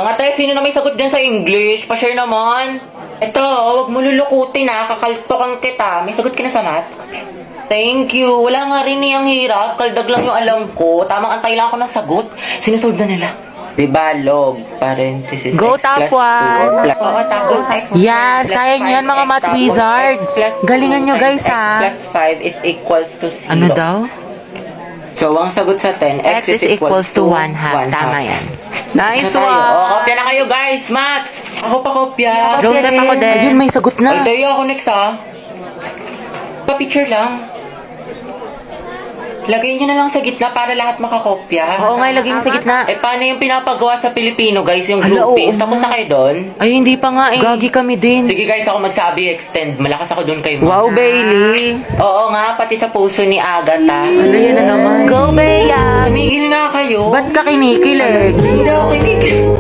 Mga tayo, sino na may sagot dyan sa English? Pa-share naman. Ito, huwag mo lulukutin ha. Kakaltokan kita. May sagot ka na sa math? Thank you. Wala nga rin niyang hirap. Kaldag lang yung alam ko. Tamang antay lang ako ng sagot. Sinusolve na nila. Diba, log, parenthesis, Go, x top plus 2, one. Oo, tapos x Yes, plus kaya niyo yan, 5x, mga math tapos wizards. x plus 2 Galingan niyo, times guys, ha? X plus 5 is equals to 0. Ano daw? So, ang sagot sa 10, X is equals to 1 half. Tama yan. Nice Nice one. one. Oh, kopya na kayo, guys. Math. Ako pa kopya. Joseph, ako din. Ayun, may sagot na. Ay, tayo ako next, ha. Pa-picture lang. Lagay nyo na lang sa gitna para lahat makakopya. Oo nga, ilagay niyo sa gitna. Eh, paano yung pinapagawa sa Pilipino, guys? Yung Hala, groupings. oo Tapos nga. na kayo doon? Ay, hindi pa nga eh. Gagi kami din. Sige, guys, ako magsabi, extend. Malakas ako doon kay Wow, Bailey. Oo nga, pati sa puso ni Agatha. Ano yan na naman? Go, Bea. Tumigil nga kayo. Ba't ka kinikilig? Hindi ako kinig.